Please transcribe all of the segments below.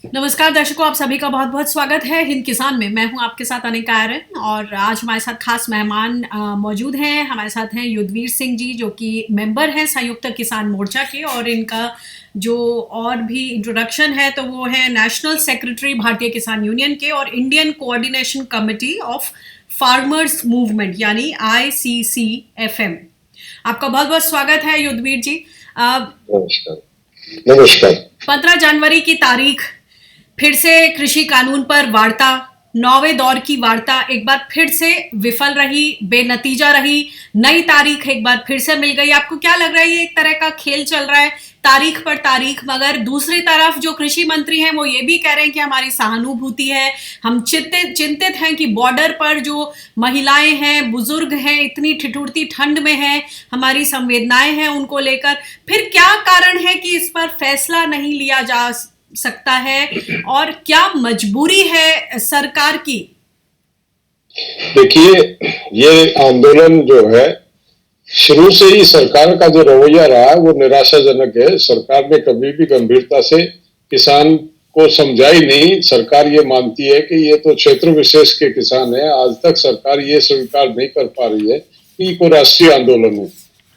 नमस्कार दर्शकों, आप सभी का बहुत बहुत स्वागत है हिंद किसान में। मैं हूं आपके साथ अनिका आर्यन और आज हमारे साथ खास मेहमान मौजूद हैं। हमारे साथ हैं युद्धवीर सिंह जी, जो कि मेंबर हैं संयुक्त किसान मोर्चा के, और इनका जो और भी इंट्रोडक्शन है तो वो है नेशनल सेक्रेटरी भारतीय किसान यूनियन के और Indian coordination committee of farmers movement यानी ICCFM। आपका बहुत बहुत स्वागत है युद्धवीर जी। नमस्कार। नमस्कार। 15 जनवरी की तारीख, फिर से कृषि कानून पर वार्ता, 9वें दौर की वार्ता एक बार फिर से विफल रही, बेनतीजा रही। नई तारीख एक बार फिर से मिल गई। आपको क्या लग रहा है, ये एक तरह का खेल चल रहा है तारीख पर तारीख, मगर दूसरी तरफ जो कृषि मंत्री हैं वो ये भी कह रहे हैं कि हमारी सहानुभूति है, हम चिंतित हैं कि बॉर्डर पर जो महिलाएं हैं, बुजुर्ग हैं, इतनी ठिठुरती ठंड में हैं, हमारी संवेदनाएं हैं उनको लेकर। फिर क्या कारण है कि इस पर फैसला नहीं लिया जा सकता है और क्या मजबूरी है सरकार की? देखिए, ये आंदोलन जो है शुरू से ही सरकार का जो रवैया रहा है वो निराशाजनक है। सरकार ने कभी भी गंभीरता से किसान को समझाई नहीं। सरकार ये मानती है कि ये तो क्षेत्र विशेष के किसान है। आज तक सरकार ये स्वीकार नहीं कर पा रही है कि कोई राष्ट्रीय आंदोलन है।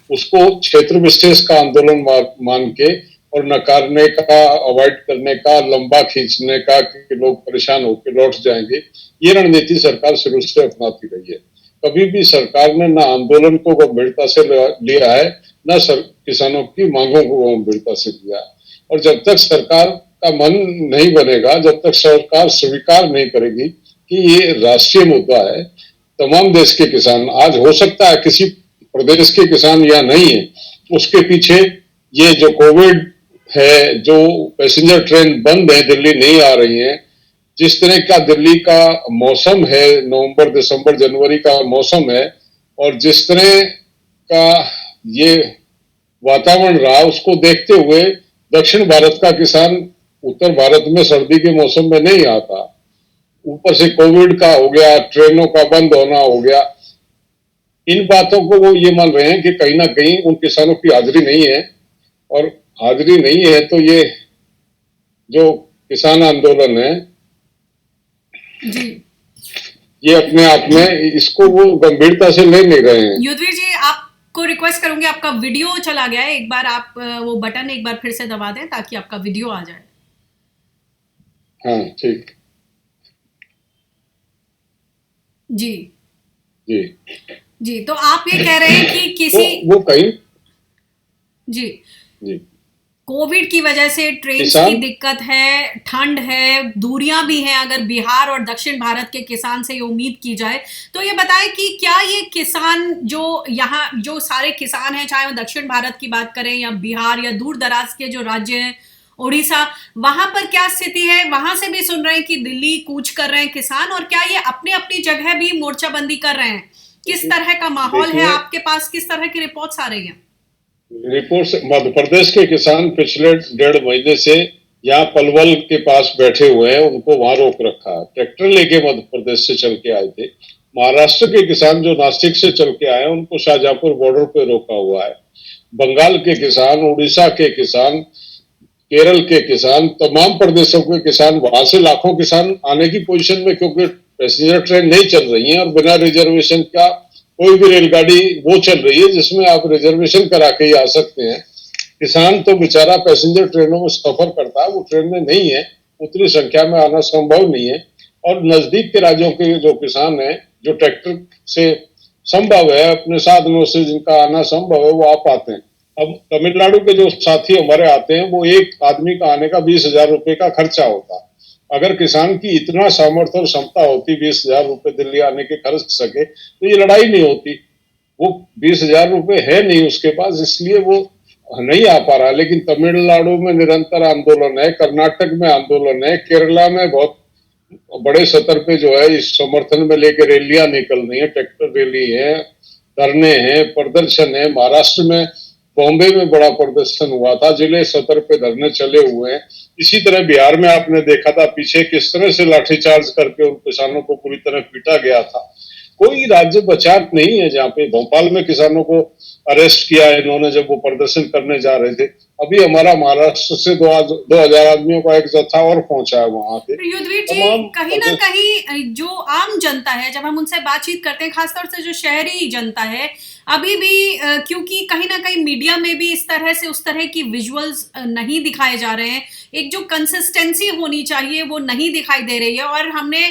उसको क्षेत्र विशेष का आंदोलन मान के और नकारने का, अवॉइड करने का, लंबा खींचने का कि लोग परेशान होकर लौट जाएंगे, ये रणनीति सरकार शुरू से अपनाती रही है। कभी भी सरकार ने ना आंदोलन को गंभीरता से लिया है, न किसानों की मांगों को गंभीरता से लिया है। और जब तक सरकार का मन नहीं बनेगा, जब तक सरकार स्वीकार नहीं करेगी कि ये राष्ट्रीय मुद्दा है, तमाम देश के किसान, आज हो सकता है किसी प्रदेश के किसान या नहीं है, उसके पीछे ये जो कोविड है, जो पैसेंजर ट्रेन बंद है, दिल्ली नहीं आ रही है, जिस तरह का दिल्ली का मौसम है, नवंबर दिसंबर जनवरी का मौसम है, और जिस तरह का ये वातावरण रहा, उसको देखते हुए दक्षिण भारत का किसान उत्तर भारत में सर्दी के मौसम में नहीं आता। ऊपर से कोविड का हो गया, ट्रेनों का बंद होना हो गया। इन बातों को वो ये मान रहे हैं कि कहीं ना कहीं उन किसानों की हाजिरी नहीं है, और हाजिरी नहीं है तो ये जो किसान आंदोलन है जी, ये अपने आप में इसको वो गंभीरता से ले नहीं रहे हैं। युद्धवीर जी, आपको रिक्वेस्ट करूंगी, आपका वीडियो चला गया है, एक बार आप वो बटन एक बार फिर से दबा दें ताकि आपका वीडियो आ जाए। हाँ, ठीक। जी जी जी, तो आप ये कह रहे हैं कि किसी वो कहीं जी जी कोविड की वजह से ट्रेन की किसान दिक्कत है, ठंड है, दूरियां भी हैं। अगर बिहार और दक्षिण भारत के किसान से ये उम्मीद की जाए तो ये बताएं कि क्या ये किसान जो यहाँ जो सारे किसान हैं, चाहे वो दक्षिण भारत की बात करें या बिहार या दूर दराज के जो राज्य हैं, उड़ीसा, वहां पर क्या स्थिति है? वहां से भी सुन रहे हैं कि दिल्ली कूच कर रहे हैं किसान, और क्या ये अपनी अपनी जगह भी मोर्चाबंदी कर रहे हैं? किस तरह का माहौल है आपके पास? किस तरह की रिपोर्ट्स आ रही हैं? रिपोर्ट से मध्य प्रदेश के किसान पिछले 1.5 महीने से यहाँ पलवल के पास बैठे हुए हैं, उनको वहां रोक रखा है। ट्रैक्टर लेके मध्य प्रदेश से चल के आए थे। महाराष्ट्र के किसान जो नासिक से चल के आए, उनको शाहजहांपुर बॉर्डर पे रोका हुआ है। बंगाल के किसान, उड़ीसा के किसान, केरल के किसान, तमाम प्रदेशों के किसान, वहां से लाखों किसान आने की पोजीशन में, क्योंकि पैसेंजर ट्रेन नहीं चल रही है और बिना रिजर्वेशन का कोई भी रेलगाड़ी वो चल रही है जिसमें आप रिजर्वेशन करा के ही आ सकते हैं। किसान तो बेचारा पैसेंजर ट्रेनों में सफर करता है, वो ट्रेन में नहीं है, उतनी संख्या में आना संभव नहीं है। और नजदीक के राज्यों के जो किसान हैं, जो ट्रैक्टर से संभव है, अपने साधनों से जिनका आना संभव है, वो आ पाते हैं। अब तमिलनाडु के जो साथी हमारे आते हैं, वो एक आदमी का आने का 20,000 रुपए का खर्चा होता है। अगर किसान की इतना सामर्थ्य और क्षमता होती 20,000 रुपए दिल्ली आने के खर्च सके, तो ये लड़ाई नहीं होती। वो 20,000 रुपए है नहीं उसके पास, इसलिए वो नहीं आ पा रहा। लेकिन तमिलनाडु में निरंतर आंदोलन है, कर्नाटक में आंदोलन है, केरला में बहुत बड़े स्तर पे जो है इस समर्थन में लेकर रैलियां निकल रही है, ट्रैक्टर रैली है, धरने हैं, प्रदर्शन है। महाराष्ट्र में, बॉम्बे में बड़ा प्रदर्शन हुआ था, जिले स्तर पे धरने चले हुए हैं। इसी तरह बिहार में आपने देखा था पीछे किस तरह से लाठीचार्ज करके उन किसानों को पूरी तरह पीटा गया था। कोई राज्य बचा नहीं है जहाँ पे। भोपाल में किसानों को अरेस्ट किया इन्होंने जब वो प्रदर्शन करने जा रहे थे। अभी हमारा महाराष्ट्र से 2000 आदमियों का एक जत्था और पहुंचा है वहां पे। युद्धवीर जी, तमाम कहीं ना कहीं जो आम जनता है, जब हम उनसे बातचीत करते हैं, खासतौर से जो शहरी जनता है, अभी भी क्योंकि कहीं ना कहीं मीडिया में भी इस तरह से उस तरह की विजुअल्स नहीं दिखाए जा रहे हैं, एक जो कंसिस्टेंसी होनी चाहिए वो नहीं दिखाई दे रही है। और हमने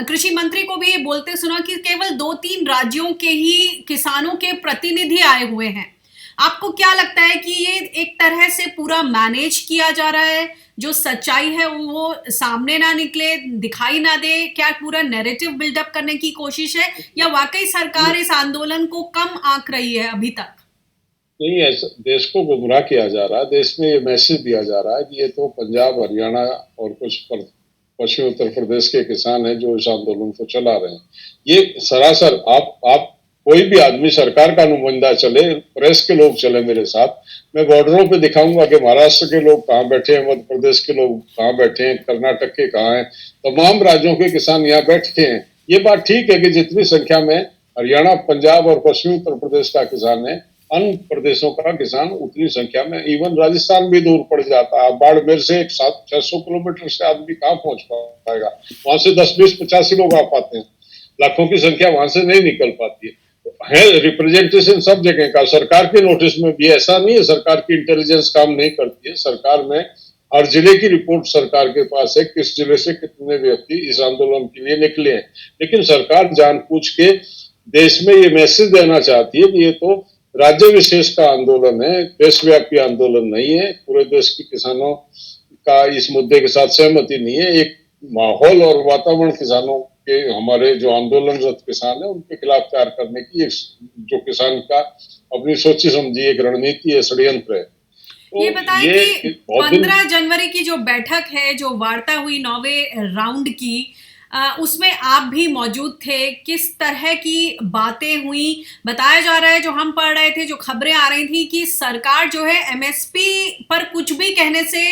कृषि मंत्री को भी ये बोलते सुना कि केवल 2-3 राज्यों के ही किसानों के प्रतिनिधि आए हुए हैं। आपको क्या लगता है कि ये एक तरह से पूरा मैनेज किया जा रहा है, जो सच्चाई है वो सामने ना निकले, दिखाई ना दे? क्या पूरा नैरेटिव बिल्डअप करने की कोशिश है, या वाकई सरकार इस आंदोलन को कम आंक रही है अभी तक? नहीं, ऐसा देश को गुमराह किया जा रहा है। देश में ये मैसेज दिया जा रहा है कि ये तो पंजाब, हरियाणा और कुछ पश्चिमी उत्तर प्रदेश के किसान हैं जो इस आंदोलन को चला रहे हैं। ये सरासर आप कोई भी आदमी सरकार का नुमाइंदा चले, प्रेस के लोग चले मेरे साथ, मैं बॉर्डरों पे दिखाऊंगा कि महाराष्ट्र के लोग कहाँ बैठे हैं, मध्य प्रदेश के लोग कहाँ बैठे हैं, कर्नाटक के कहाँ हैं, तमाम राज्यों के किसान यहाँ बैठे हैं। ये बात ठीक है कि जितनी संख्या में हरियाणा, पंजाब और पश्चिमी उत्तर प्रदेश का किसान है, अन्य प्रदेशों का किसान उतनी संख्या में, इवन राजस्थान भी दूर पड़ जाता है। बाड़मेर से 600 किलोमीटर से आदमी कहाँ पहुंच पाएगा? वहां से 10, 20, 85 लोग आ पाते हैं, लाखों की संख्या वहां से नहीं निकल पाती है रिप्रेजेंटेशन सब जगह का। सरकार के नोटिस में भी ऐसा नहीं है सरकार की इंटेलिजेंस काम नहीं करती है। सरकार में हर जिले की रिपोर्ट सरकार के पास है, किस जिले से कितने व्यक्ति इस आंदोलन के लिए निकले हैं। लेकिन सरकार जानबूझ के देश में ये मैसेज देना चाहती है कि ये तो राज्य विशेष का आंदोलन है, देशव्यापी आंदोलन नहीं है। पूरे देश के किसानों का इस मुद्दे के साथ सहमति नहीं है। एक माहौल और वातावरण किसानों के, हमारे जो आंदोलनरत किसान है उनके खिलाफ तैयार करने की एक, जो किसान का अपनी सोची समझी एक रणनीति है, षड्यंत्र है। तो ये बताएं कि 15 जनवरी की जो बैठक है, जो वार्ता हुई 9वें राउंड की, उसमें आप भी मौजूद थे। किस तरह की बातें हुई? बताया जा रहा है, जो हम पढ़ रहे थे, जो खबरें आ रही थी, कि सरकार जो है एमएसपी पर कुछ भी कहने से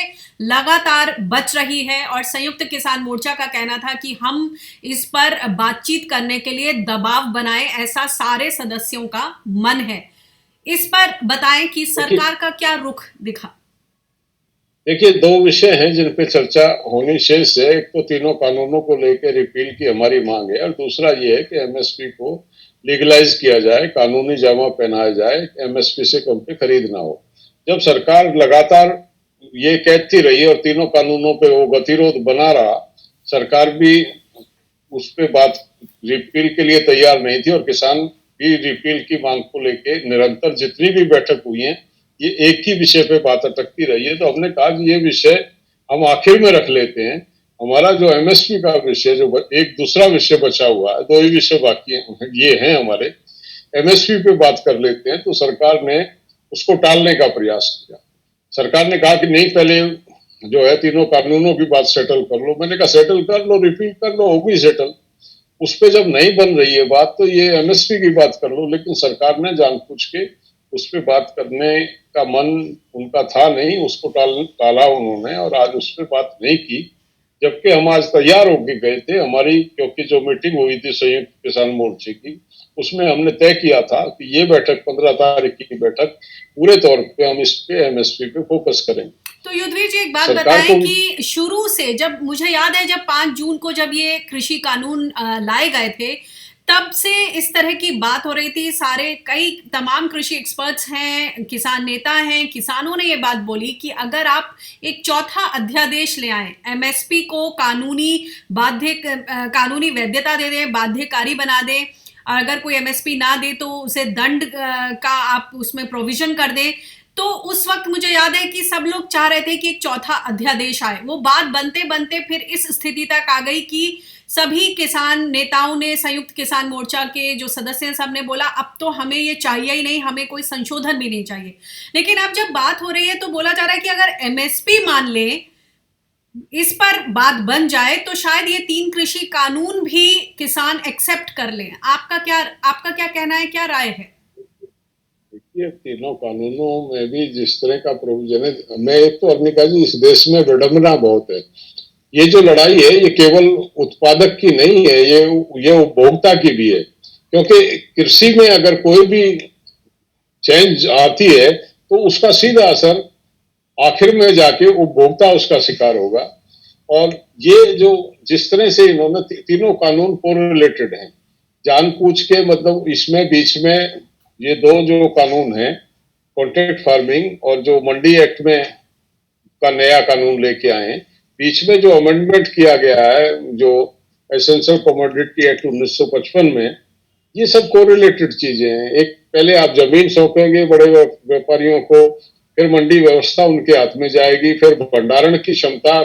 लगातार बच रही है, और संयुक्त किसान मोर्चा का कहना था कि हम इस पर बातचीत करने के लिए दबाव बनाए, ऐसा सारे सदस्यों का मन है। इस पर बताएं कि सरकार का क्या रुख दिखा? देखिए, दो विषय हैं जिन पे चर्चा होनी शेष है। एक तो तीनों कानूनों को लेकर रिपील की हमारी मांग है, और दूसरा ये है कि एमएसपी को लीगलाइज किया जाए, कानूनी जामा पहनाया जाए, एमएसपी से कम पे खरीद ना हो। जब सरकार लगातार ये कहती रही और तीनों कानूनों पे वो गतिरोध बना रहा, सरकार भी उस पे बात रिपील के लिए तैयार नहीं थी, और किसान भी रिपील की मांग को लेकर निरंतर जितनी भी बैठक हुई है, ये एक ही विषय पे बात अटकती रही है। तो हमने कहा कि ये विषय हम आखिर में रख लेते हैं। हमारा जो एमएसपी का विषय, जो एक दूसरा विषय बचा हुआ है, 2 ही विषय बाकी हैं, ये हैं हमारे, एमएसपी पे बात कर लेते हैं। तो सरकार ने उसको टालने का प्रयास किया। सरकार ने कहा कि नहीं, पहले जो है तीनों कानूनों की बात सेटल कर लो। मैंने कहा सेटल कर लो, रिपील कर लो, होगी सेटल। उस पे जब नहीं बन रही है बात, तो ये एमएसपी की बात कर लो। लेकिन सरकार ने जानबूझ के उस पे बात करने का मन उनका था नहीं, उसको टाला उन्होंने, और आज उस पे बात नहीं की। जबकि हम आज तैयार होके गए थे। हमारी, क्योंकि जो मीटिंग हुई थी संयुक्त किसान मोर्चे की, उसमें हमने तय किया था कि ये बैठक 15 तारीख की बैठक पूरे तौर पे हम इस पे एमएसपी पे फोकस करेंगे। तो युद्धवीर जी, एक बात बताएं कि शुरू से, जब मुझे याद है जब 5 जून को जब ये कृषि कानून लाए गए थे, तब से इस तरह की बात हो रही थी। सारे कई तमाम कृषि एक्सपर्ट्स हैं, किसान नेता हैं, किसानों ने ये बात बोली कि अगर आप एक चौथा अध्यादेश ले आए, एमएसपी को कानूनी वैधता दे दें, बाध्यकारी बना दें, और अगर कोई एमएसपी ना दे तो उसे दंड का आप उसमें प्रोविजन कर दें, तो उस वक्त मुझे याद है कि सब लोग चाह रहे थे कि एक चौथा अध्यादेश आए। वो बात बनते बनते फिर इस स्थिति तक आ गई कि सभी किसान नेताओं ने, संयुक्त किसान मोर्चा के जो सदस्य हैं, सब ने बोला अब तो हमें ये चाहिए ही नहीं, हमें कोई संशोधन भी नहीं चाहिए। लेकिन अब जब बात हो रही है तो बोला जा रहा है कि अगर एमएसपी मान ले, इस पर बात बन जाए, तो शायद ये 3 कृषि कानून भी किसान एक्सेप्ट कर लें। आपका क्या कहना है, क्या राय है? देखिए, तीनों कानूनों में भी जिस तरह का प्रोविजन है, मैं एक तो अर्निका जी, इस देश में विडंबना बहुत है। ये जो लड़ाई है, ये केवल उत्पादक की नहीं है, ये उपभोक्ता की भी है। क्योंकि कृषि में अगर कोई भी चेंज आती है तो उसका सीधा असर आखिर में जाके उपभोक्ता उसका शिकार होगा। और ये जो जिस तरह से इन्होंने तीनों कानून कोरिलेटेड हैं, जानबूझ के मतलब इसमें बीच में ये दो जो कानून हैं, कॉन्ट्रैक्ट फार्मिंग और जो मंडी एक्ट में का नया कानून लेके आए हैं, बीच में जो अमेंडमेंट किया गया है जो एसेंशियल कमोडिटी एक्ट 1955 में, ये सब कोरिलेटेड चीजें हैं। एक पहले आप जमीन सौंपेंगे बड़े व्यापारियों को, फिर मंडी व्यवस्था उनके हाथ में जाएगी, फिर भंडारण की क्षमता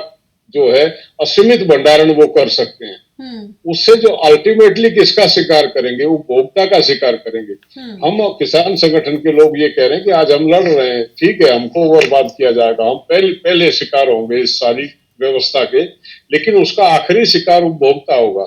जो है असीमित भंडारण वो कर सकते हैं। उससे जो अल्टीमेटली किसका शिकार करेंगे, उपभोक्ता का शिकार करेंगे। हम किसान संगठन के लोग ये कह रहे हैं कि आज हम लड़ रहे हैं, ठीक है, हमको बर्बाद किया जाएगा, हम पहले शिकार होंगे इस सारी व्यवस्था के, लेकिन उसका आखिरी शिकार उपभोक्ता होगा।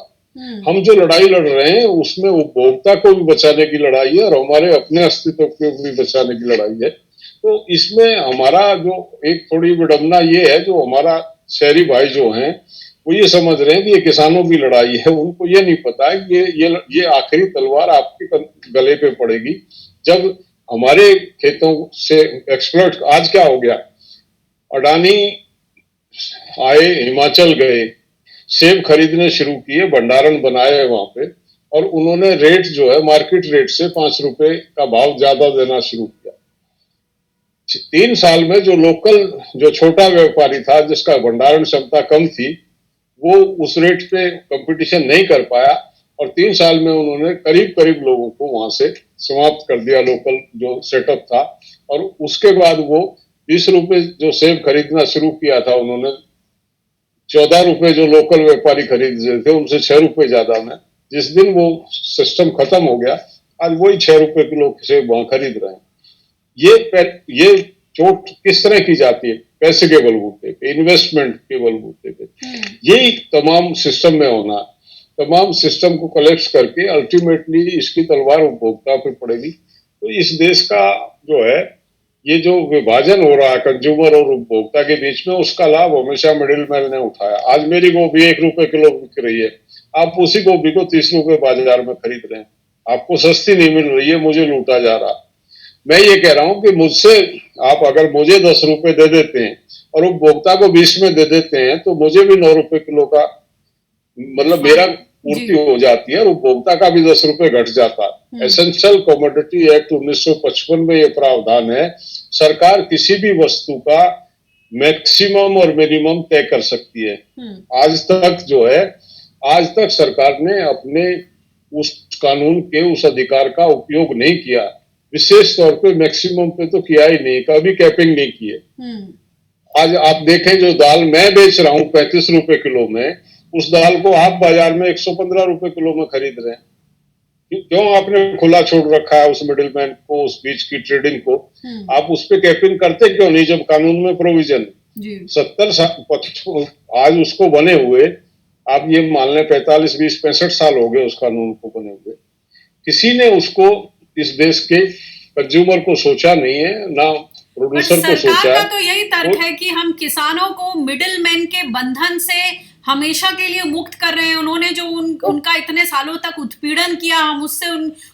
हम जो लड़ाई लड़ रहे हैं उसमें उपभोक्ता को भी बचाने की लड़ाई है और हमारे अपने अस्तित्व को भी बचाने की लड़ाई है। तो इसमें हमारा जो एक थोड़ी विडंबना ये है, जो हमारा शहरी भाई जो हैं वो ये समझ रहे हैं कि ये किसानों की लड़ाई है, उनको ये नहीं पता है कि ये आखिरी तलवार आपके गले पे पड़ेगी जब हमारे खेतों से एक्सप्लोइट। आज क्या हो गया, अडानी आए, हिमाचल गए, सेब खरीदने शुरू किए, भंडारण बनाए वहां पे, और उन्होंने रेट जो है मार्केट रेट से 5 रुपए का भाव ज्यादा देना शुरू किया। 3 साल में जो लोकल जो छोटा व्यापारी था जिसका भंडारण क्षमता कम थी, वो उस रेट पे कंपटीशन नहीं कर पाया और 3 साल में उन्होंने करीब करीब लोगों को वहां से समाप्त कर दिया, लोकल जो सेटअप था। और उसके बाद वो 20 रुपए जो सेब खरीदना शुरू किया था उन्होंने, 14 रुपए जो लोकल व्यापारी खरीद रहे थे उनसे 6 रुपए ज्यादा में, जिस दिन वो सिस्टम खत्म हो गया आज वही 6 रुपए किलो सेब वहां खरीद रहे हैं। ये चोट किस तरह की जाती है, पैसे के बलबूते पे, इन्वेस्टमेंट के बलबूते पे। यही तमाम सिस्टम में होना, तमाम सिस्टम को कलेक्ट करके अल्टीमेटली इसकी तलवार उपभोक्ता पे पड़ेगी। तो इस देश का जो है ये जो विभाजन हो रहा है कंज्यूमर और उपभोक्ता के बीच में, उसका लाभ हमेशा मिडिल मैन ने उठाया। आज मेरी गोभी 1 रुपए किलो बिक रही है, आप उसी गोभी को 30 रुपए बाजार में खरीद रहे हैं, आपको सस्ती नहीं मिल रही है, मुझे लूटा जा रहा। मैं ये कह रहा हूं कि मुझसे आप अगर मुझे 10 रुपए दे देते हैं और उपभोक्ता को 20 में दे देते हैं तो मुझे भी 9 रुपए किलो का मतलब मेरा पूर्ति हो जाती है और उपभोक्ता का भी 10 रुपए घट जाता है। एसेंशियल कमोडिटी एक्ट 1955 में ये प्रावधान है, सरकार किसी भी वस्तु का मैक्सिमम और मिनिमम तय कर सकती है। आज तक जो है, आज तक सरकार ने अपने उस कानून के उस अधिकार का उपयोग नहीं किया, विशेष तौर पे मैक्सिमम पे तो किया ही नहीं, कभी कैपिंग नहीं की है। आज आप देखें जो दाल मैं बेच रहा हूं 35 रुपए किलो में, उस दाल को आप बाजार में 115 रुपए किलो में खरीद रहे हैं। क्यों आपने खुला छोड़ रखा है उस मिडिल मैन को, उस बीच की ट्रेडिंग को? आप उस पर कैपिंग करते क्यों नहीं जब कानून में प्रोविजन 70 साल आज उसको बने हुए, आप ये मान लें 45, 20, 65 साल हो गए उस कानून को बने हुए, किसी ने उसको इस देश के कंज्यूमर को सोचा नहीं है, ना प्रोड्यूसर को सोचा। सरकार का तो यही तर्क है कि हम किसानों को मिडिल मैन के बंधन से हमेशा के लिए मुक्त कर रहे हैं। उन्होंने जो उनका इतने सालों तक उत्पीड़न किया, हम उससे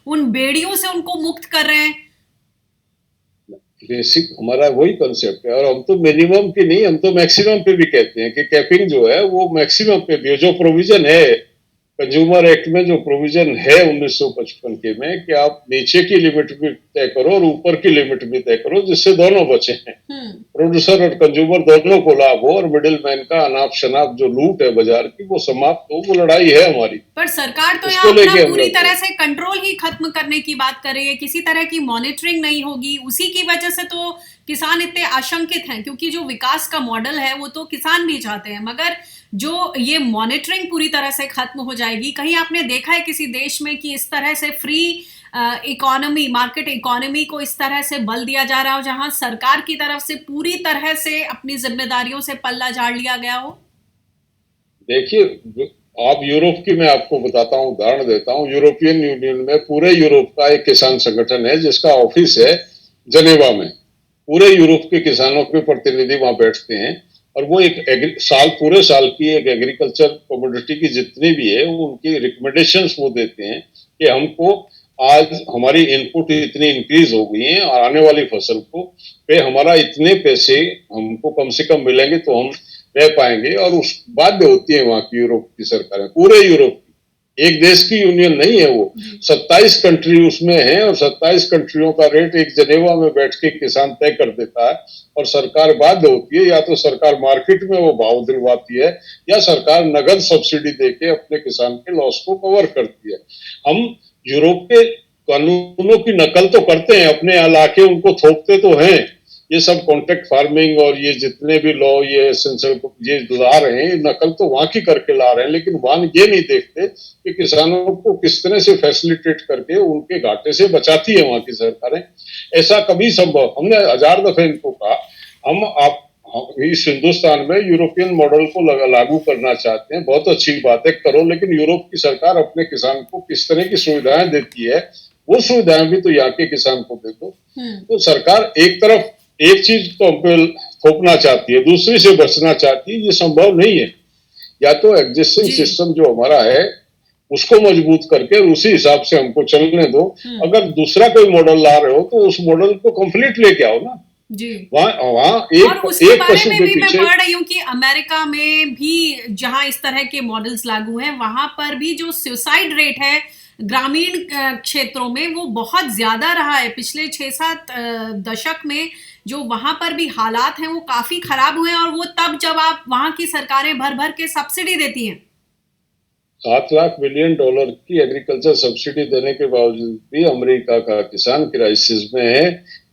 उन बेड़ियों से उनको मुक्त कर रहे हैं। बेसिक हमारा वही कंसेप्ट है, और हम तो मिनिमम की नहीं, हम तो मैक्सिमम पे भी कहते हैं कि कैपिंग जो है वो मैक्सिमम पे भी, जो प्रोविजन है कंज्यूमर एक्ट में, जो प्रोविजन है 1955 के में कि आप नीचे की लिमिट भी तय करो और ऊपर की लिमिट भी तय करो, जिससे दोनों बचे हैं, प्रोड्यूसर और कंज्यूमर दोनों को लाभ हो और मिडिल मैन का अनाप शनाप जो लूट है बाजार की वो समाप्त हो। वो लड़ाई है हमारी। पर सरकार तो यहाँ अपना पूरी तरह से कंट्रोल ही खत्म करने की बात कर रही है, किसी तरह की मॉनिटरिंग नहीं होगी। उसी की वजह से तो किसान इतने आशंकित हैं, क्योंकि जो विकास का मॉडल है वो तो किसान भी चाहते हैं, मगर जो ये मॉनिटरिंग पूरी तरह से खत्म हो जाएगी। कहीं आपने देखा है किसी देश में कि इस तरह से फ्री इकोनॉमी, मार्केट इकोनॉमी को इस तरह से बल दिया जा रहा हो, जहां सरकार की तरफ से पूरी तरह से अपनी जिम्मेदारियों से पल्ला झाड़ लिया गया हो? देखिए, आप यूरोप की मैं आपको बताता हूँ, उदाहरण देता हूँ। यूरोपियन यूनियन में पूरे यूरोप का एक किसान संगठन है जिसका ऑफिस है जनेवा में। पूरे यूरोप के किसानों के प्रतिनिधि वहां बैठते हैं और वो एक पूरे साल की एक एग्रीकल्चर कमोडिटी की जितनी भी है उनकी रिकमेंडेशंस वो देते हैं कि हमको आज हमारी इनपुट इतनी इंक्रीज हो गई है और आने वाली फसल को पे हमारा इतने पैसे हमको कम से कम मिलेंगे तो हम रह पाएंगे। और उस बाध्य होती है वहां की यूरोप की सरकारें, पूरे यूरोप की, एक देश की यूनियन नहीं है वो, 27 कंट्री उसमें है और 27 कंट्रियों का रेट एक जनेवा में बैठ के किसान तय कर देता है और सरकार बाध्य होती है, या तो सरकार मार्केट में वो भाव दिलवाती है या सरकार नगद सब्सिडी देके अपने किसान के लॉस को कवर करती है। हम यूरोप के कानूनों की नकल तो करते हैं, अपने यहाँ लाके उनको थोपते तो हैं। ये सब कॉन्ट्रैक्ट फार्मिंग और ये जितने भी लॉ ये एसेंशियल ये ला रहे हैं, नकल तो वहां की करके ला रहे हैं, लेकिन वहां ये नहीं देखते कि किसानों को किस तरह से फैसिलिटेट करके उनके घाटे से बचाती है वहां की सरकारें। ऐसा कभी संभव, हमने 1000 दफे इनको कहा, हम इस हिंदुस्तान में यूरोपियन मॉडल को लागू करना चाहते हैं, बहुत अच्छी बात है, करो, लेकिन यूरोप की सरकार अपने किसान को किस तरह की सुविधाएं देती है वो सुविधाएं भी तो यहाँ के किसान को दे दो। तो सरकार एक तरफ एक चीज तो हम पे थोपना चाहती है, दूसरी से बचना चाहती है, ये संभव नहीं है। या तो एग्जिस्टिंग सिस्टम जो हमारा है उसको मजबूत करके उसी हिसाब से हमको चलने दो। अगर दूसरा कोई मॉडल ला रहे हो तो उस मॉडल को कंप्लीट लेके आओ ना। जी, वहाँ और उसके एक बारे पशु में के भी मैं पीछे पढ़ रही हूँ कि अमेरिका में भी जहां इस तरह के मॉडल्स लागू हैं वहां पर भी जो सुसाइड रेट है ग्रामीण क्षेत्रों में वो बहुत ज्यादा रहा है पिछले 6-7 दशक में। जो वहां पर भी हालात हैं वो काफी खराब हुए हैं, और वो तब जब आप वहां की सरकारें भर भर के सब्सिडी देती हैं। $7 लाख बिलियन की एग्रीकल्चर सब्सिडी देने के बावजूद भी अमेरिका का किसान क्राइसिस में है।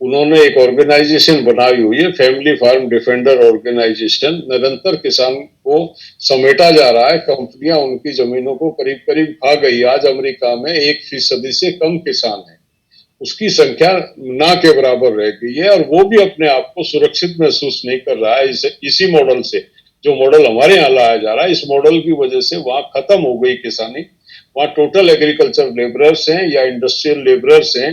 उन्होंने एक ऑर्गेनाइजेशन बनाई हुई है, फैमिली फार्म डिफेंडर ऑर्गेनाइजेशन। निरंतर किसान को समेटा जा रहा है, कंपनियां उनकी जमीनों को करीब करीब खा गई। आज अमेरिका में 1% से कम किसान है, उसकी संख्या ना के बराबर रह गई है और वो भी अपने आप को सुरक्षित महसूस नहीं कर रहा है इसी मॉडल से। जो मॉडल हमारे यहाँ लाया जा रहा है, इस मॉडल की वजह से वहां खत्म हो गई किसानी। वहां टोटल एग्रीकल्चर लेबरर्स हैं या इंडस्ट्रियल लेबरर्स हैं।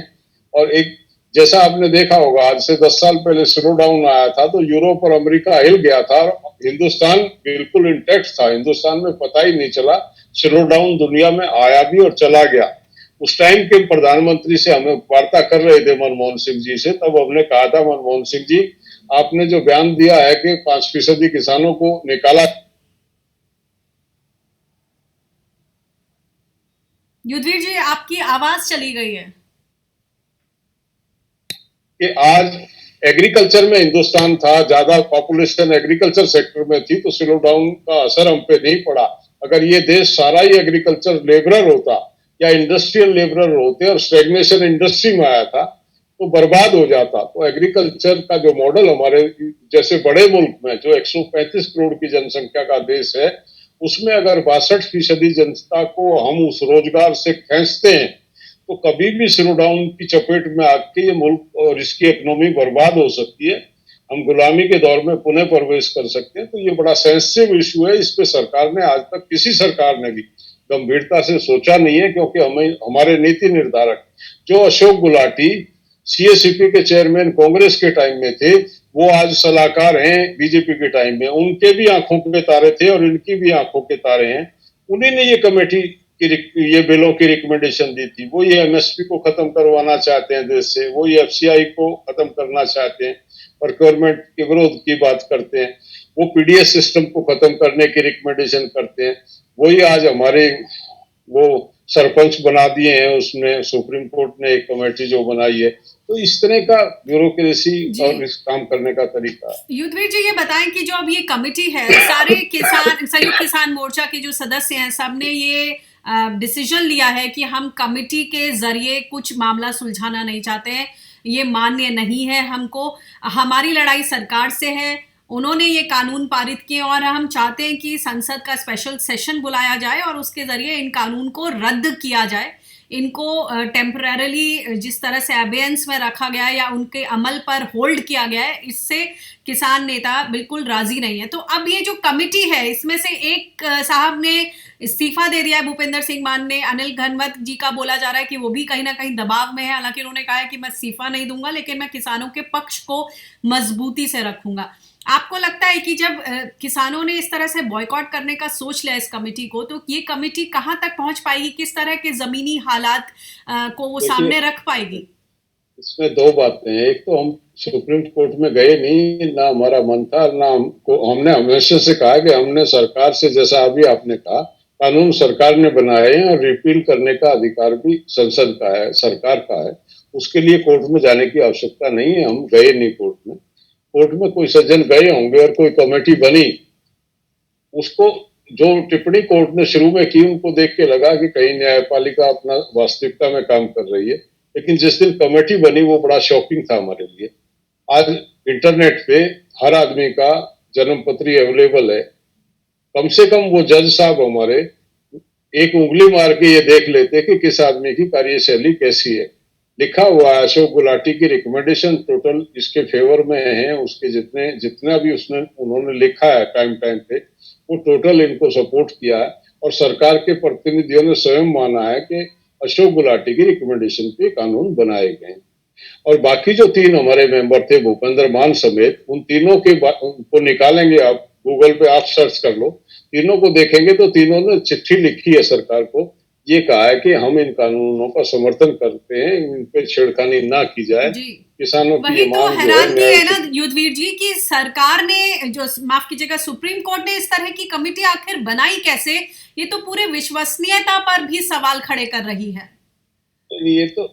और एक जैसा आपने देखा होगा, आज से 10 साल पहले स्लो डाउन आया था तो यूरोप और अमेरिका हिल गया था, हिंदुस्तान बिल्कुल इंटैक्ट था। हिंदुस्तान में पता ही नहीं चला, स्लो डाउन दुनिया में आया भी और चला गया। उस टाइम के प्रधानमंत्री से हमें वार्ता कर रहे थे मनमोहन सिंह जी से, तब हमने कहा था, मनमोहन सिंह जी आपने जो बयान दिया है कि 5% किसानों को निकाला। युद्धवीर जी, आपकी आवाज चली गई है। कि आज एग्रीकल्चर में हिंदुस्तान था, ज्यादा पॉपुलेशन एग्रीकल्चर सेक्टर में थी, तो स्लो डाउन का असर हम पे नहीं पड़ा। अगर ये देश सारा ही एग्रीकल्चर लेबरर होता या इंडस्ट्रियल लेबरर होते और स्टैग्नेशन इंडस्ट्री में आया था तो बर्बाद हो जाता। तो एग्रीकल्चर का जो मॉडल हमारे जैसे बड़े मुल्क में जो 135 करोड़ की जनसंख्या का देश है, उसमें अगर 62% जनता को हम उस रोजगार से खींचते हैं तो कभी भी स्लो डाउन की चपेट में आके ये मुल्क और इसकी इकोनॉमी बर्बाद हो सकती है। हम गुलामी के दौर में पुनः प्रवेश कर सकते हैं। तो ये बड़ा सेंसिटिव इशू है, इस पे सरकार ने आज तक किसी सरकार ने भी गंभीरता से सोचा नहीं है, क्योंकि हमें हमारे नीति निर्धारक जो अशोक गुलाटी सीएससीपी के चेयरमैन कांग्रेस के टाइम में थे, वो आज सलाहकार हैं बीजेपी के टाइम में। उनके भी आंखों के तारे थे और इनकी भी आंखों के तारे हैं। उन्हीं ने ये कमेटी ये बिलों की रिकमेंडेशन दी थी। वो ये एमएसपी को खत्म करवाना चाहते हैं देश से, वो ये एफसीआई को खत्म करना चाहते हैं, प्रोक्योरमेंट के विरोध की बात करते हैं, वो पीडीएस सिस्टम को खत्म करने की रिकमेंडेशन करते हैं। वही आज हमारे वो सरपंच बना दिए हैं, उसमें सुप्रीम कोर्ट ने एक कमेटी जो बनाई है। तो इस तरह का ब्यूरोक्रेसी और इस काम करने का तरीका। युद्धवीर जी, ये बताएं कि जो अब ये कमेटी है, सारे किसान संयुक्त किसान मोर्चा के जो सदस्य हैं सबने ये डिसीजन लिया है कि हम कमेटी के जरिए कुछ मामला सुलझाना नहीं चाहते हैं, ये मान्य नहीं है हमको, हमारी लड़ाई सरकार से है। उन्होंने ये कानून पारित किए और हम चाहते हैं कि संसद का स्पेशल सेशन बुलाया जाए और उसके जरिए इन कानून को रद्द किया जाए। इनको टेम्पररीली जिस तरह से अबेयंस में रखा गया है या उनके अमल पर होल्ड किया गया है, इससे किसान नेता बिल्कुल राजी नहीं है। तो अब ये जो कमेटी है, इसमें से एक साहब ने इस्तीफा दे दिया है, भूपेंद्र सिंह मान ने। अनिल घनवत जी का बोला जा रहा है कि वो भी कहीं ना कहीं दबाव में है। हालांकि उन्होंने कहा है कि मैं इस्तीफा नहीं दूंगा, लेकिन मैं किसानों के पक्ष को मजबूती से रखूंगा। आपको लगता है कि जब किसानों ने इस तरह से बॉयकॉट करने का सोच लिया इस कमेटी को, तो ये कमेटी कहाँ तक पहुंच पाएगी, किस तरह के जमीनी हालात को वो देखिए, सामने रख पाएगी? इसमें दो बातें हैं। एक तो हम सुप्रीम कोर्ट में गए नहीं, ना हमारा मन था, ना हमको, हमने हमेशा से कहा कि हमने सरकार से, जैसा अभी आपने कहा, कानून सरकार ने बनाए हैं और रिपील करने का अधिकार भी संसद का है, सरकार का है। उसके लिए कोर्ट में जाने की आवश्यकता नहीं है। हम गए नहीं कोर्ट में। कोर्ट में कोई सज्जन गए होंगे और कोई कमेटी बनी, उसको जो टिप्पणी कोर्ट ने शुरू में की, उनको देख के लगा कि कहीं न्यायपालिका अपना वास्तविकता में काम कर रही है। लेकिन जिस दिन कमेटी बनी, वो बड़ा शॉकिंग था हमारे लिए। आज इंटरनेट पे हर आदमी का जन्म पत्री अवेलेबल है। कम से कम वो जज साहब हमारे एक उंगली मार के ये देख लेते कि किस आदमी की कार्यशैली कैसी है। लिखा हुआ है, अशोक गुलाटी की रिकमेंडेशन टोटल इसके फेवर में है। उसके जितना भी उन्होंने लिखा है टाइम टाइम पे, वो टोटल इनको सपोर्ट किया है। और सरकार के प्रतिनिधियों ने स्वयं माना है कि अशोक गुलाटी की रिकमेंडेशन पे कानून बनाए गए। और बाकी जो तीन हमारे मेंबर थे, भूपेंद्र मान समेत, उन तीनों के को निकालेंगे। आप गूगल पे आप सर्च कर लो, तीनों को देखेंगे तो तीनों ने चिट्ठी लिखी है सरकार को। ये कहा है कि हम इन कानूनों का समर्थन करते हैं, इन पे छेड़खानी ना की जाए। जी, किसानों की वही ये तो मांग जो है हैरानगी न्याय है से। ना युद्धवीर जी, कि सरकार ने जो, माफ कीजिएगा, सुप्रीम कोर्ट ने इस तरह की कमेटी आखिर बनाई कैसे? ये तो पूरे विश्वसनीयता पर भी सवाल खड़े कर रही है। ये तो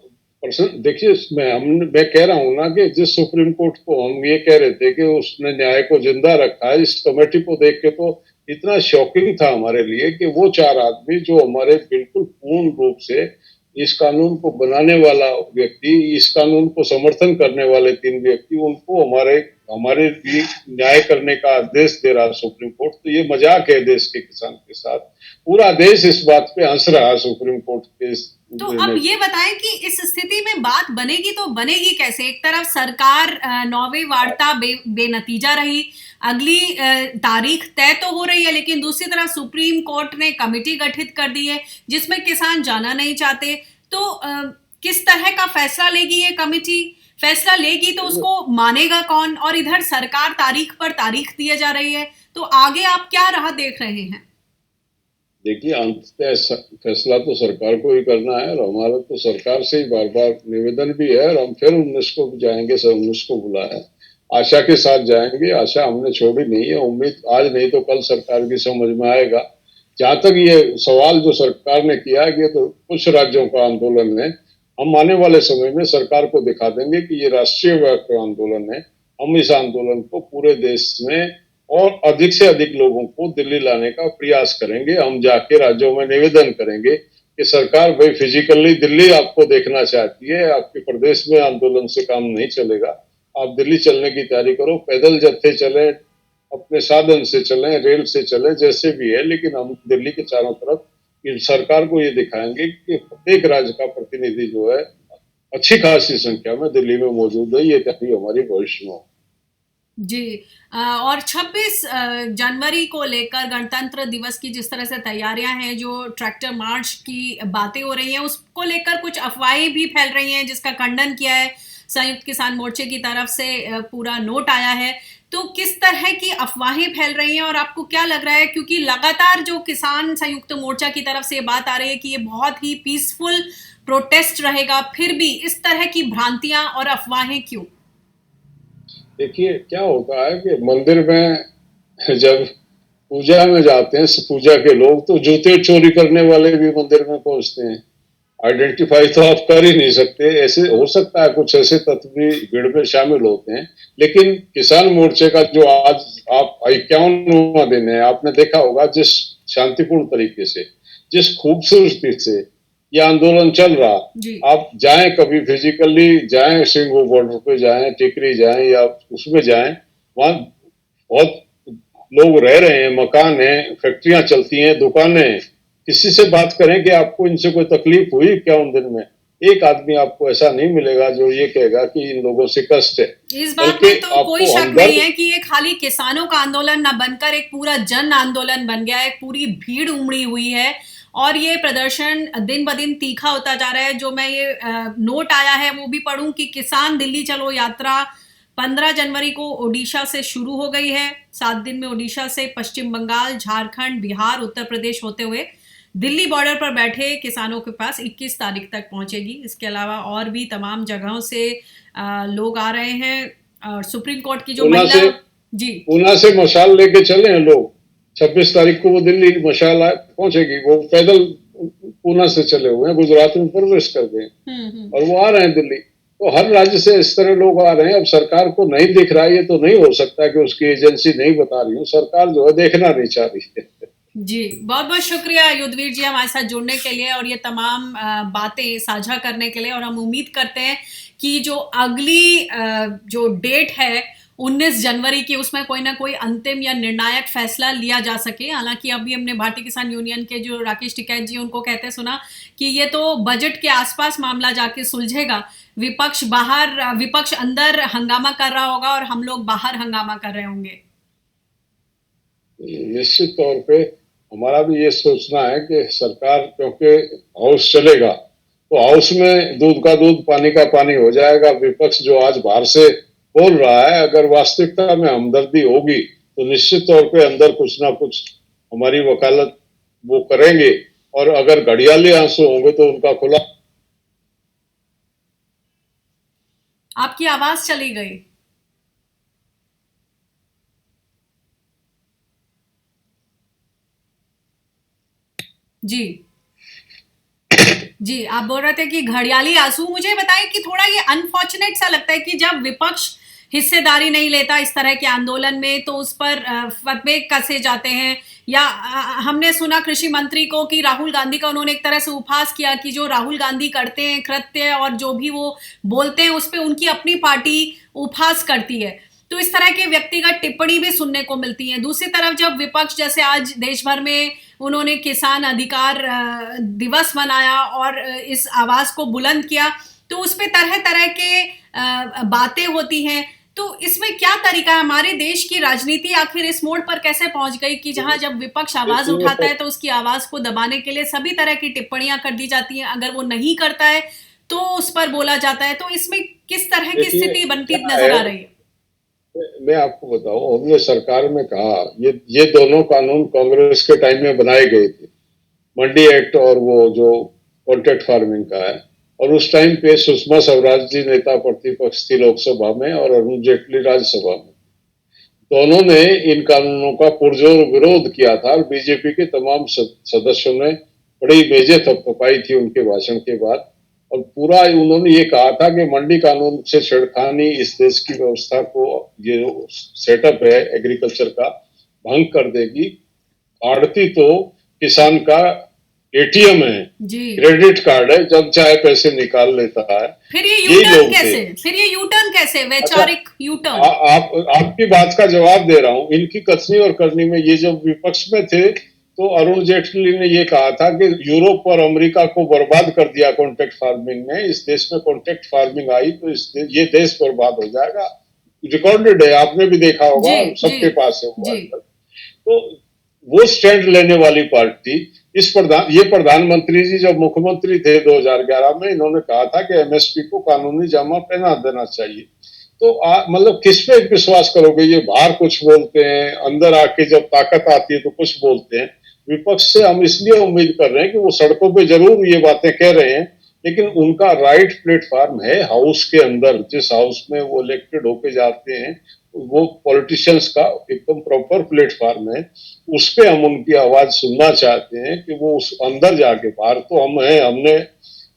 पर्सन देखिए, मैं कह रहा हूं ना कि जिस सुप्रीम कोर्ट को हम ये कह रहे थे कि उसने न्याय को जिंदा रखा है, इस कमेटी को देख के तो इतना शॉकिंग था हमारे लिए कि वो चार आदमी जो हमारे बिल्कुल पूर्ण रूप से इस कानून को बनाने वाला व्यक्ति, इस कानून को समर्थन करने वाले तीन व्यक्ति, उनको हमारे हमारे लिए न्याय करने का आदेश दे रहा सुप्रीम कोर्ट। तो ये मजाक है देश के किसान के साथ। पूरा देश इस बात पे हंस रहा है सुप्रीम कोर्ट के इस तो अब निर्णय ये पे। बताएं कि इस स्थिति में बात बनेगी तो बनेगी कैसे? एक तरफ सरकार नौवीं वार्ता बेनतीजा रही, अगली तारीख तय तो हो रही है, लेकिन दूसरी तरफ सुप्रीम कोर्ट ने कमेटी गठित कर दी है जिसमें किसान जाना नहीं चाहते। तो किस तरह का फैसला लेगी ये कमेटी? फैसला लेगी तो उसको मानेगा कौन? और इधर सरकार तारीख पर तारीख दिए जा रही है, तो आगे आप क्या राह देख रहे हैं? देखिए, अंततः फैसला तो सरकार को ही करना है, और हमारा तो सरकार से ही बार बार निवेदन भी है। और हम फिर 19 को जाएंगे, सब 19 को बुला है, आशा के साथ जाएंगे। आशा हमने छोड़ी नहीं है। उम्मीद आज नहीं तो कल सरकार की समझ में आएगा। जहां तक ये सवाल जो सरकार ने किया है कि तो कुछ राज्यों का आंदोलन है, हम आने वाले समय में सरकार को दिखा देंगे कि ये राष्ट्रीय व्यापक आंदोलन है। हम इस आंदोलन को पूरे देश में और अधिक से अधिक लोगों को दिल्ली लाने का प्रयास करेंगे। हम जाके राज्यों में निवेदन करेंगे कि सरकार भाई फिजिकली दिल्ली आपको देखना चाहती है, आपके प्रदेश में आंदोलन से काम नहीं चलेगा। आप दिल्ली चलने की तैयारी करो, पैदल जत्थे चले, अपने साधन से चलें, रेल से चलें, जैसे भी है, लेकिन हम दिल्ली के चारों तरफ सरकार को ये दिखाएंगे कि प्रत्येक राज्य का प्रतिनिधि जो है अच्छी खासी संख्या में दिल्ली में मौजूद है। ये तभी हमारी भविष्य में हो। जी। और 26 जनवरी को लेकर गणतंत्र दिवस की जिस तरह से तैयारियां हैं, जो ट्रैक्टर मार्च की बातें हो रही हैं, उसको लेकर कुछ अफवाहें भी फैल रही हैं जिसका खंडन किया है संयुक्त किसान मोर्चे की तरफ से। पूरा नोट आया है। तो किस तरह की अफवाहें फैल रही हैं और आपको क्या लग रहा है? क्योंकि लगातार जो किसान संयुक्त मोर्चा की तरफ से बात आ रही है कि ये बहुत ही पीसफुल प्रोटेस्ट रहेगा, फिर भी इस तरह की भ्रांतियां और अफवाहें क्यों? देखिए, क्या होता है कि मंदिर में जब पूजा में जाते हैं पूजा के लोग, तो जूते चोरी करने वाले भी मंदिर में पहुंचते हैं। आइडेंटिफाई तो आप कर ही नहीं सकते। ऐसे हो सकता है कुछ ऐसे तत्व भी भीड़ में शामिल होते हैं। लेकिन किसान मोर्चे का जो आज आप 51वां दिन है, आपने देखा होगा जिस शांतिपूर्ण तरीके से, जिस खूबसूरती से ये आंदोलन चल रहा। जी। आप जाएं, कभी फिजिकली जाएं, सिंगू बॉर्डर पे जाएं, टिकरी जाएं या उसमें जाएं, वहां बहुत लोग रह रहे हैं, मकान है, फैक्ट्रियां चलती हैं, दुकानें हैं। किसी से बात करें कि आपको इनसे कोई तकलीफ हुई क्या उन दिन में, एक आदमी आपको ऐसा नहीं मिलेगा जो ये कहेगा कि इन लोगों से कष्ट है। इस बात बल्कि में तो कोई आपको शक हमदर्द। नहीं है कि ये खाली किसानों का आंदोलन न बनकर एक पूरा जन आंदोलन बन गया है। पूरी भीड़ उमड़ी हुई है और ये प्रदर्शन दिन ब दिन तीखा होता जा रहा है। जो मैं ये नोट आया है वो भी पढ़ूं कि किसान दिल्ली चलो यात्रा 15 जनवरी को ओडिशा से शुरू हो गई है। 7 दिन में ओडिशा से पश्चिम बंगाल, झारखंड, बिहार, उत्तर प्रदेश होते हुए दिल्ली बॉर्डर पर बैठे किसानों के पास 21 तारीख तक पहुंचेगी। इसके अलावा और भी तमाम जगहों से लोग आ रहे हैं। और सुप्रीम कोर्ट की जो महिला जी पूना से मशाल लेके चले हैं लोग। 26 तारीख को वो दिल्ली मशाल पहुंचेगी। वो पैदल पूना से चले हुए हैं, गुजरात में प्रवेश कर गए और वो आ रहे हैं दिल्ली। तो हर राज्य से इस तरह लोग आ रहे हैं। अब सरकार को नहीं दिख रहा है, ये तो नहीं हो सकता कि उसकी एजेंसी नहीं बता रही हो। सरकार जो है देखना नहीं चाह रही है। जी, बहुत बहुत शुक्रिया युद्धवीर जी हमारे साथ जुड़ने के लिए और ये तमाम बातें साझा करने के लिए। और हम उम्मीद करते हैं कि जो अगली जो डेट है 19 जनवरी की, उसमें कोई ना कोई अंतिम या निर्णायक फैसला लिया जा सके। हालांकि अभी हमने भारतीय किसान यूनियन के जो राकेश टिकैत जी उनको कहते सुना कि ये तो बजट के आसपास मामला जाके सुलझेगा। विपक्ष बाहर, विपक्ष अंदर हंगामा कर रहा होगा और हम लोग बाहर हंगामा कर रहे होंगे। निश्चित तौर पे हमारा भी ये सोचना है कि सरकार, क्योंकि हाउस चलेगा तो हाउस में दूध का दूध पानी का पानी हो जाएगा। विपक्ष जो आज बाहर से बोल रहा है, अगर वास्तविकता में हमदर्दी होगी तो निश्चित तौर पे अंदर कुछ ना कुछ हमारी वकालत वो करेंगे। और अगर घड़ियाली आंसू होंगे तो उनका खुला। आपकी आवाज चली गई। जी जी, आप बोल रहे थे कि घड़ियाली आंसू। मुझे बताएं कि थोड़ा ये अनफॉर्चुनेट सा लगता है कि जब विपक्ष हिस्सेदारी नहीं लेता इस तरह के आंदोलन में तो उस पर फतवे कसे जाते हैं। या हमने सुना कृषि मंत्री को कि राहुल गांधी का उन्होंने एक तरह से उपहास किया कि जो राहुल गांधी करते हैं कृत्य और जो भी वो बोलते हैं उस पर उनकी अपनी पार्टी उपहास करती है। तो इस तरह के व्यक्तिगत टिप्पणी भी सुनने को मिलती है। दूसरी तरफ जब विपक्ष, जैसे आज देश भर में उन्होंने किसान अधिकार दिवस मनाया और इस आवाज को बुलंद किया, तो उस पे तरह तरह के बातें होती हैं। तो इसमें क्या तरीका है? हमारे देश की राजनीति आखिर इस मोड़ पर कैसे पहुंच गई कि जहां जब विपक्ष आवाज उठाता है तो उसकी आवाज को दबाने के लिए सभी तरह की टिप्पणियां कर दी जाती हैं। अगर वो नहीं करता है तो उस पर बोला जाता है। तो इसमें किस तरह की स्थिति बनती नजर आ रही है? मैं आपको बताऊं, हमने सरकार में कहा ये दोनों कानून कांग्रेस के टाइम में बनाए गए थे, मंडी एक्ट और वो जो कॉन्ट्रैक्ट फार्मिंग का है। और उस टाइम पे सुषमा स्वराज जी नेता प्रतिपक्ष थी लोकसभा में और अरुण जेटली राज्यसभा में। दोनों ने इन कानूनों का पुरजोर विरोध किया था और बीजेपी के तमाम सदस्यों ने बड़ी मेजें थपथपाई थी उनके भाषण के बाद। और पूरा उन्होंने ये कहा था कि मंडी कानून से छेड़खानी इस देश की व्यवस्था को, ये सेटअप है एग्रीकल्चर का, भंग कर देगी। आड़ती तो किसान का एटीएम है, क्रेडिट कार्ड है, जब चाहे पैसे निकाल लेता है। फिर ये यूटर्न कैसे? वैचारिक यूटर्न? आपकी बात का जवाब दे रहा हूँ। इनकी कथनी और करनी में ये जब विपक्ष में थे तो अरुण जेटली ने ये कहा था कि यूरोप और अमेरिका को बर्बाद कर दिया कॉन्ट्रैक्ट फार्मिंग ने। इस देश में कॉन्ट्रैक्ट फार्मिंग आई तो ये देश बर्बाद हो जाएगा। रिकॉर्डेड है, आपने भी देखा होगा, सबके पास है वो। तो वो स्टैंड लेने वाली पार्टी, ये प्रधानमंत्री जी जब मुख्यमंत्री थे 2011 में, इन्होंने कहा था कि एमएसपी को कानूनी जामा पहना देना चाहिए। तो मतलब किस पे विश्वास करोगे? ये बाहर कुछ बोलते हैं, अंदर आके जब ताकत आती है तो कुछ बोलते हैं। विपक्ष से हम इसलिए उम्मीद कर रहे हैं कि वो सड़कों पे जरूर ये बातें कह रहे हैं, लेकिन उनका राइट प्लेटफॉर्म है हाउस के अंदर। जिस हाउस में वो इलेक्टेड होके जाते हैं वो पॉलिटिशियंस का एकदम प्रॉपर प्लेटफॉर्म है। उस पे हम उनकी आवाज सुनना चाहते हैं कि वो उस अंदर जाके, बाहर तो हम हैं, हमने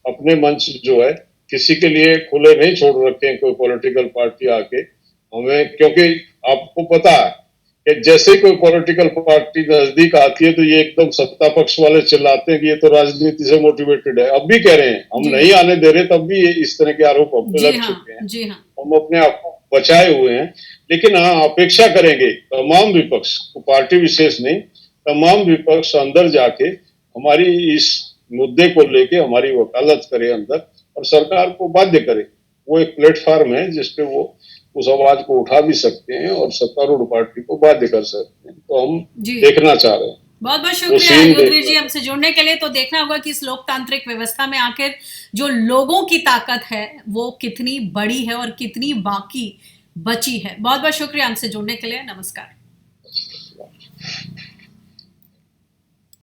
अपने मंच जो है किसी के लिए खुले नहीं छोड़ रखे हैं कोई पॉलिटिकल पार्टी आके हमें। क्योंकि आपको पता है कि जैसे कोई पॉलिटिकल पार्टी नजदीक आती है तो ये एकदम सत्ता पक्ष वाले चिल्लाते हैं कि ये तो राजनीति से मोटिवेटेड है। अब भी कह रहे हैं हम नहीं आने दे रहे, तब भी इस तरह के आरोप हम पे लग चुके हैं। हम अपने आप को बचाए हुए हैं, लेकिन हाँ अपेक्षा करेंगे तमाम विपक्ष, पार्टी विशेष नहीं, तमाम विपक्ष अंदर जाके हमारी इस मुद्दे को लेके हमारी वकालत करे अंदर और सरकार को बाध्य करे। वो एक प्लेटफॉर्म है जिसपे वो उस आवाज को उठा भी सकते हैं और सत्तारूढ़ पार्टी को बाध्य कर सकते हैं। तो हम देखना चाह रहे हैं। बहुत बहुत शुक्रिया युद्धवीर जी हमसे जुड़ने के लिए। तो देखना होगा कि इस लोकतांत्रिक व्यवस्था में आखिर जो लोगों की ताकत है वो कितनी बड़ी है और कितनी बाकी बची है। बहुत बहुत शुक्रिया हमसे जुड़ने के लिए। नमस्कार।